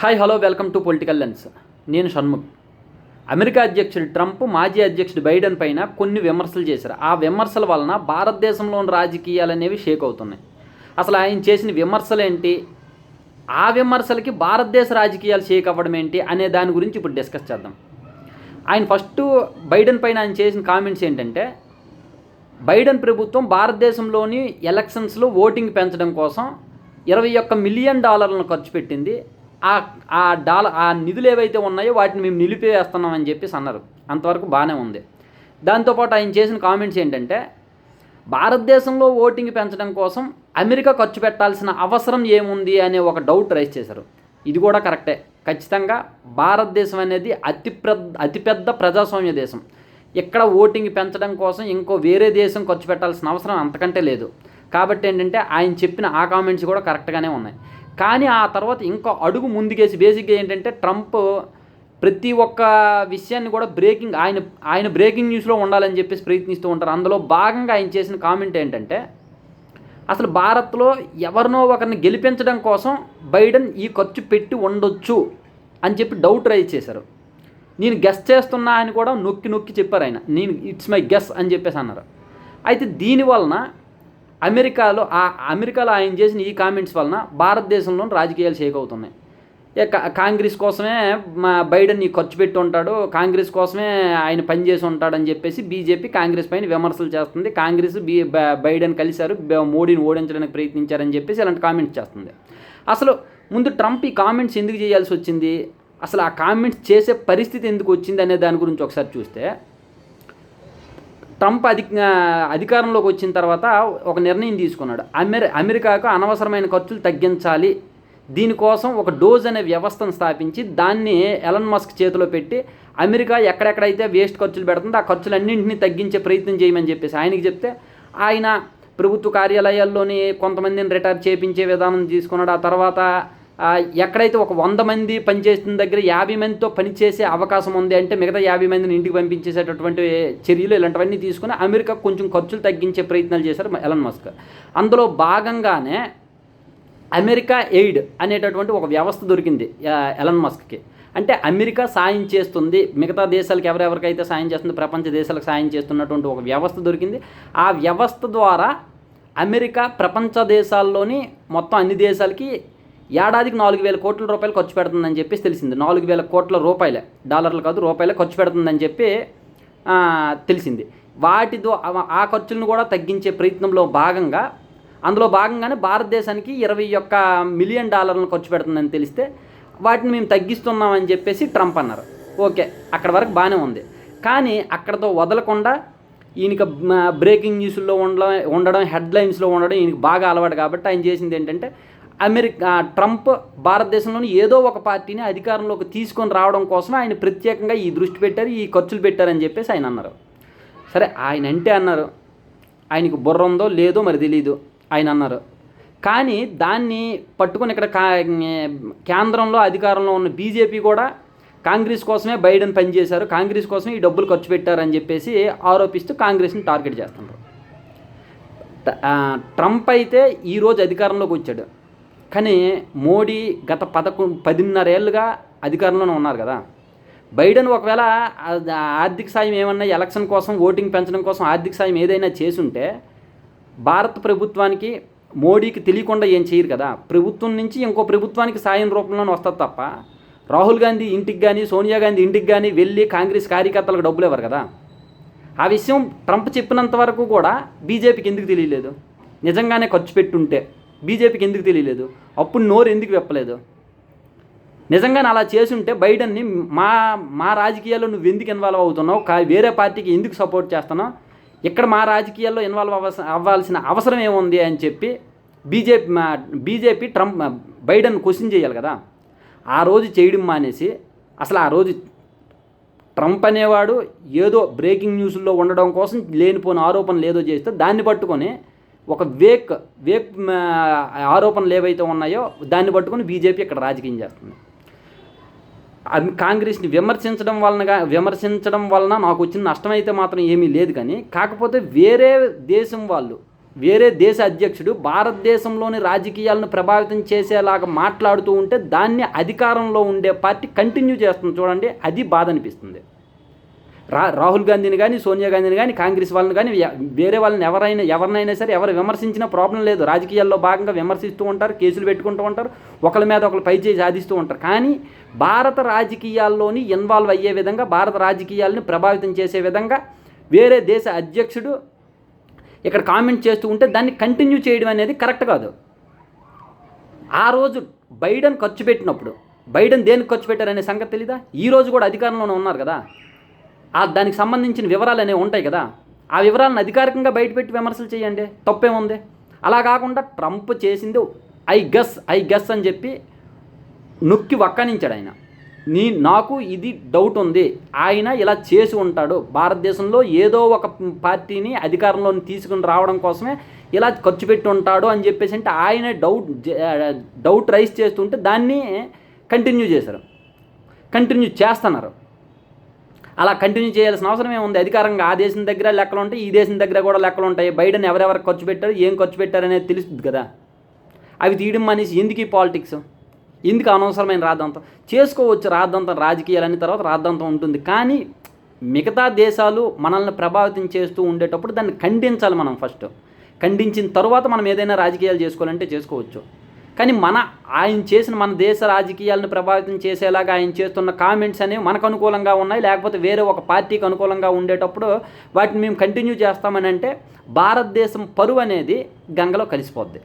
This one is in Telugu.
Hi hello welcome to political lens. నేను షణ్ముఖ్. అమెరికా అధ్యక్షుడు ట్రంప్ మాజీ అధ్యక్షుడు బైడెన్ పైన కొన్ని విమర్శలు చేశారు. ఆ విమర్శల వలన భారతదేశంలోని రాజకీయాలు అనేవి షేక్ అవుతున్నాయి. అసలు ఆయన చేసిన విమర్శలు ఏంటి, ఆ విమర్శలకి భారతదేశ రాజకీయాలు షేక్ అవ్వడం ఏంటి అనే దాని గురించి ఇప్పుడు డిస్కస్ చేద్దాం. ఆయన ఫస్ట్ బైడెన్ పైన ఆయన చేసిన కామెంట్స్ ఏంటంటే, బైడెన్ ప్రభుత్వం భారతదేశంలోని ఎలక్షన్స్లో ఓటింగ్ పెంచడం కోసం $21 మిలియన్ ఖర్చు పెట్టింది. ఆ నిధులు ఏవైతే ఉన్నాయో వాటిని మేము నిలిపివేస్తున్నామని చెప్పేసి అన్నారు. అంతవరకు బాగానే ఉంది. దాంతోపాటు ఆయన చేసిన కామెంట్స్ ఏంటంటే, భారతదేశంలో ఓటింగ్ పెంచడం కోసం అమెరికా ఖర్చు పెట్టాల్సిన అవసరం ఏముంది అనే ఒక డౌట్ రైజ్ చేశారు. ఇది కూడా కరెక్టే. ఖచ్చితంగా భారతదేశం అనేది అతిపెద్ద ప్రజాస్వామ్య దేశం. ఇక్కడ ఓటింగ్ పెంచడం కోసం ఇంకో వేరే దేశం ఖర్చు పెట్టాల్సిన అవసరం అంతకంటే లేదు. కాబట్టి ఏంటంటే ఆయన చెప్పిన ఆ కామెంట్స్ కూడా కరెక్ట్గానే ఉన్నాయి. కానీ ఆ తర్వాత ఇంకో అడుగు ముందుకేసి బేసిక్గా ఏంటంటే, ట్రంప్ ప్రతి ఒక్క విషయాన్ని కూడా ఆయన బ్రేకింగ్ న్యూస్లో ఉండాలని చెప్పేసి ప్రయత్నిస్తూ ఉంటారు. అందులో భాగంగా ఆయన చేసిన కామెంట్ ఏంటంటే, అసలు భారత్లో ఎవరినో ఒకరిని గెలిపించడం కోసం బైడెన్ ఈ ఖర్చు పెట్టి ఉండొచ్చు అని చెప్పి డౌట్ రైజ్ చేశారు. నేను గెస్ చేస్తున్నా అని కూడా నొక్కి చెప్పారు ఆయన. ఇట్స్ మై గెస్ అని చెప్పేసి అన్నారు. అయితే దీనివలన అమెరికాలో ఆయన చేసిన ఈ కామెంట్స్ వలన భారతదేశంలో రాజకీయాలు షేక్ అవుతున్నాయి. కాంగ్రెస్ కోసమే బైడెన్ ఈ ఖర్చు పెట్టి ఉంటాడు, కాంగ్రెస్ కోసమే ఆయన పనిచేసి ఉంటాడని చెప్పేసి బీజేపీ కాంగ్రెస్ పైన విమర్శలు చేస్తుంది. కాంగ్రెస్ బైడెన్ కలిశారు, మోడీని ఓడించడానికి ప్రయత్నించారని చెప్పేసి ఇలాంటి కామెంట్స్ చేస్తుంది. అసలు ముందు ట్రంప్ ఈ కామెంట్స్ ఎందుకు చేయాల్సి వచ్చింది, అసలు ఆ కామెంట్స్ చేసే పరిస్థితి ఎందుకు వచ్చింది అనే దాని గురించి ఒకసారి చూస్తే, ట్రంప్ అధికారంలోకి వచ్చిన తర్వాత ఒక నిర్ణయం తీసుకున్నాడు. అమెరికాకు అనవసరమైన ఖర్చులు తగ్గించాలి, దీనికోసం ఒక డోజ్ అనే వ్యవస్థను స్థాపించి దాన్ని ఎలన్ మస్క్ చేతిలో పెట్టి అమెరికా ఎక్కడెక్కడైతే వేస్ట్ ఖర్చులు పెడుతుందో ఆ ఖర్చులన్నింటినీ తగ్గించే ప్రయత్నం చేయమని చెప్పేసి ఆయనకి చెప్తే, ఆయన ప్రభుత్వ కార్యాలయాల్లోని కొంతమందిని రిటైర్ చేయించే విధానం తీసుకున్నాడు. ఆ తర్వాత ఎక్కడైతే ఒక 100 మంది పనిచేస్తున్న దగ్గర 50 మందితో పనిచేసే అవకాశం ఉంది అంటే మిగతా 50 మందిని ఇంటికి పంపించేసేటటువంటి చర్యలు ఇలాంటివన్నీ తీసుకుని అమెరికా కొంచెం ఖర్చులు తగ్గించే ప్రయత్నాలు చేశారు ఎలన్ మస్క్. అందులో భాగంగానే అమెరికా ఎయిడ్ అనేటటువంటి ఒక వ్యవస్థ దొరికింది ఎలన్ మస్క్కి. అంటే అమెరికా సాయం చేస్తుంది, మిగతా దేశాలకు ఎవరెవరికైతే సాయం చేస్తుందో ప్రపంచ దేశాలకు సాయం చేస్తున్నటువంటి ఒక వ్యవస్థ దొరికింది. ఆ వ్యవస్థ ద్వారా అమెరికా ప్రపంచ దేశాల్లోని మొత్తం అన్ని దేశాలకి ఏడాదికి $4,000 ఖర్చు పెడుతుందని చెప్పేసి తెలిసింది. $4,000 డాలర్లు కాదు, రూపాయలే ఖర్చు పెడుతుందని చెప్పి తెలిసింది. వాటితో ఆ ఖర్చులను కూడా తగ్గించే ప్రయత్నంలో భాగంగా అందులో భాగంగానే భారతదేశానికి $21 మిలియన్ ఖర్చు పెడుతుందని తెలిస్తే వాటిని మేము తగ్గిస్తున్నామని చెప్పేసి ట్రంప్ అన్నారు. ఓకే, అక్కడ వరకు బాగానే ఉంది. కానీ అక్కడతో వదలకుండా ఈయనకి బ్రేకింగ్ న్యూస్లో ఉండడం, హెడ్లైన్స్లో ఉండడం ఈయనకి బాగా అలవాటు. కాబట్టి ఆయన చేసింది ఏంటంటే, ట్రంప్ భారతదేశంలోని ఏదో ఒక పార్టీని అధికారంలోకి తీసుకొని రావడం కోసం ఆయన ప్రత్యేకంగా ఈ దృష్టి పెట్టారు, ఈ ఖర్చులు పెట్టారని చెప్పేసి ఆయన అన్నారు. సరే, ఆయన అంటే అన్నారు, ఆయనకు బుర్ర ఉందో లేదో మరి తెలీదు, ఆయన అన్నారు. కానీ దాన్ని పట్టుకొని ఇక్కడ కేంద్రంలో అధికారంలో ఉన్న బీజేపీ కూడా కాంగ్రెస్ కోసమే బైడెన్ పనిచేశారు, కాంగ్రెస్ కోసమే ఈ డబ్బులు ఖర్చు పెట్టారని చెప్పేసి ఆరోపిస్తూ కాంగ్రెస్ని టార్గెట్ చేస్తున్నారు. ట్రంప్ అయితే ఈరోజు అధికారంలోకి వచ్చాడు, కానీ మోడీ గత 10.5 ఏళ్ళుగా అధికారంలోనే ఉన్నారు కదా. బైడెన్ ఒకవేళ ఆర్థిక సాయం ఏమన్నా ఎలక్షన్ కోసం ఓటింగ్ పెంచడం కోసం ఆర్థిక సాయం ఏదైనా చేసుంటే భారత ప్రభుత్వానికి మోడీకి తెలియకుండా ఏం చేయరు కదా. ప్రభుత్వం నుంచి ఇంకో ప్రభుత్వానికి సాయం రూపంలోనే వస్తుంది తప్ప రాహుల్ గాంధీ ఇంటికి కానీ సోనియా గాంధీ ఇంటికి కానీ వెళ్ళి కాంగ్రెస్ కార్యకర్తలకు డబ్బులు ఇవ్వరు కదా. ఆ విషయం ట్రంప్ చెప్పినంత వరకు కూడా బీజేపీకి ఎందుకు తెలియలేదు? నిజంగానే ఖర్చు పెట్టుంటే బీజేపీకి ఎందుకు తెలియలేదు? అప్పుడు నోరు ఎందుకు విప్పలేదు? నిజంగానే అలా చేసుంటే బైడెన్ని మా రాజకీయాల్లో నువ్వు ఎందుకు ఇన్వాల్వ్ అవుతున్నావు, వేరే పార్టీకి ఎందుకు సపోర్ట్ చేస్తున్నావు, ఇక్కడ మా రాజకీయాల్లో ఇన్వాల్వ్ అవ్వాల్సిన అవసరం ఏముంది అని చెప్పి బీజేపీ బైడెన్ క్వశ్చన్ చేయాలి కదా. ఆ రోజు చేయడం మానేసి, అసలు ఆ రోజు ట్రంప్ అనేవాడు ఏదో బ్రేకింగ్ న్యూస్లో ఉండడం కోసం లేనిపోయిన ఆరోపణలు ఏదో చేస్తే దాన్ని పట్టుకొని ఒక వేక్ ఆరోపణలు ఏవైతే ఉన్నాయో దాన్ని పట్టుకొని బీజేపీ ఇక్కడ రాజకీయం చేస్తుంది. కాంగ్రెస్ని విమర్శించడం వలన నాకు వచ్చిన నష్టం అయితే మాత్రం ఏమీ లేదు. కానీ కాకపోతే వేరే దేశం వాళ్ళు వేరే దేశ అధ్యక్షుడు భారతదేశంలోని రాజకీయాలను ప్రభావితం చేసేలాగా మాట్లాడుతూ ఉంటే దాన్ని అధికారంలో ఉండే పార్టీ కంటిన్యూ చేస్తుంది చూడండి, అది బాధ అనిపిస్తుంది. రాహుల్ గాంధీని కానీ, సోనియా గాంధీని కానీ, కాంగ్రెస్ వాళ్ళని కానీ, వేరే వాళ్ళని ఎవరినైనా సరే ఎవరు విమర్శించినా ప్రాబ్లం లేదు. రాజకీయాల్లో భాగంగా విమర్శిస్తూ ఉంటారు, కేసులు పెట్టుకుంటూ ఉంటారు, ఒకరి మీద ఒకరు పై చేయి సాధిస్తూ ఉంటారు. కానీ భారత రాజకీయాల్లోని ఇన్వాల్వ్ అయ్యే విధంగా, భారత రాజకీయాలను ప్రభావితం చేసే విధంగా వేరే దేశ అధ్యక్షుడు ఇక్కడ కామెంట్ చేస్తూ ఉంటే దాన్ని కంటిన్యూ చేయడం అనేది కరెక్ట్ కాదు. ఆ రోజు బైడెన్ ఖర్చు పెట్టినప్పుడు, బైడెన్ దేనికి ఖర్చు పెట్టారనే సంగతి తెలీదా? ఈ రోజు కూడా అధికారంలోనే ఉన్నారు కదా, దానికి సంబంధించిన వివరాలు అనేవి ఉంటాయి కదా, ఆ వివరాలను అధికారికంగా బయటపెట్టి విమర్శలు చేయండి, తప్పేముంది? అలా కాకుండా ట్రంప్ చేసింది ఐ గెస్ అని చెప్పి నొక్కి వక్కానించాడు ఆయన. నాకు ఇది డౌట్ ఉంది, ఆయన ఇలా చేసి ఉంటాడు, భారతదేశంలో ఏదో ఒక పార్టీని అధికారంలోని తీసుకుని రావడం కోసమే ఇలా ఖర్చు పెట్టి ఉంటాడు అని చెప్పేసి అంటే ఆయన డౌట్ రైజ్ చేస్తుంటే దాన్ని కంటిన్యూ చేస్తున్నారు. అలా కంటిన్యూ చేయాల్సిన అవసరం ఏముంది? అధికారంగా ఆ దేశం దగ్గర లెక్కలు ఉంటాయి, ఈ దేశం దగ్గర కూడా లెక్కలు ఉంటాయి. బైడెన్ ఎవరెవరు ఖర్చు పెట్టారు, ఏం ఖర్చు పెట్టారు అనేది తెలుస్తుంది కదా. అవి తీయడం అనేసి ఎందుకు ఈ పాలిటిక్స్, ఎందుకు అనవసరమైన రాద్ధాంతం? చేసుకోవచ్చు రాద్ధాంతం, రాజకీయాలన్న తర్వాత రాద్ధాంతం ఉంటుంది. కానీ మిగతా దేశాలు మనల్ని ప్రభావితం చేస్తూ ఉండేటప్పుడు దాన్ని ఖండించాలి. మనం ఫస్ట్ ఖండించిన తర్వాత మనం ఏదైనా రాజకీయాలు చేసుకోవాలంటే చేసుకోవచ్చు. కానీ ఆయన చేసిన మన దేశ రాజకీయాలను ప్రభావితం చేసేలాగా ఆయన చేస్తున్న కామెంట్స్ అనేవి మనకు అనుకూలంగా ఉన్నాయి, లేకపోతే వేరే ఒక పార్టీకి అనుకూలంగా ఉండేటప్పుడు వాటిని మేము కంటిన్యూ చేస్తామని అంటే భారతదేశం పరువు అనేది గంగలో కలిసిపోద్ది.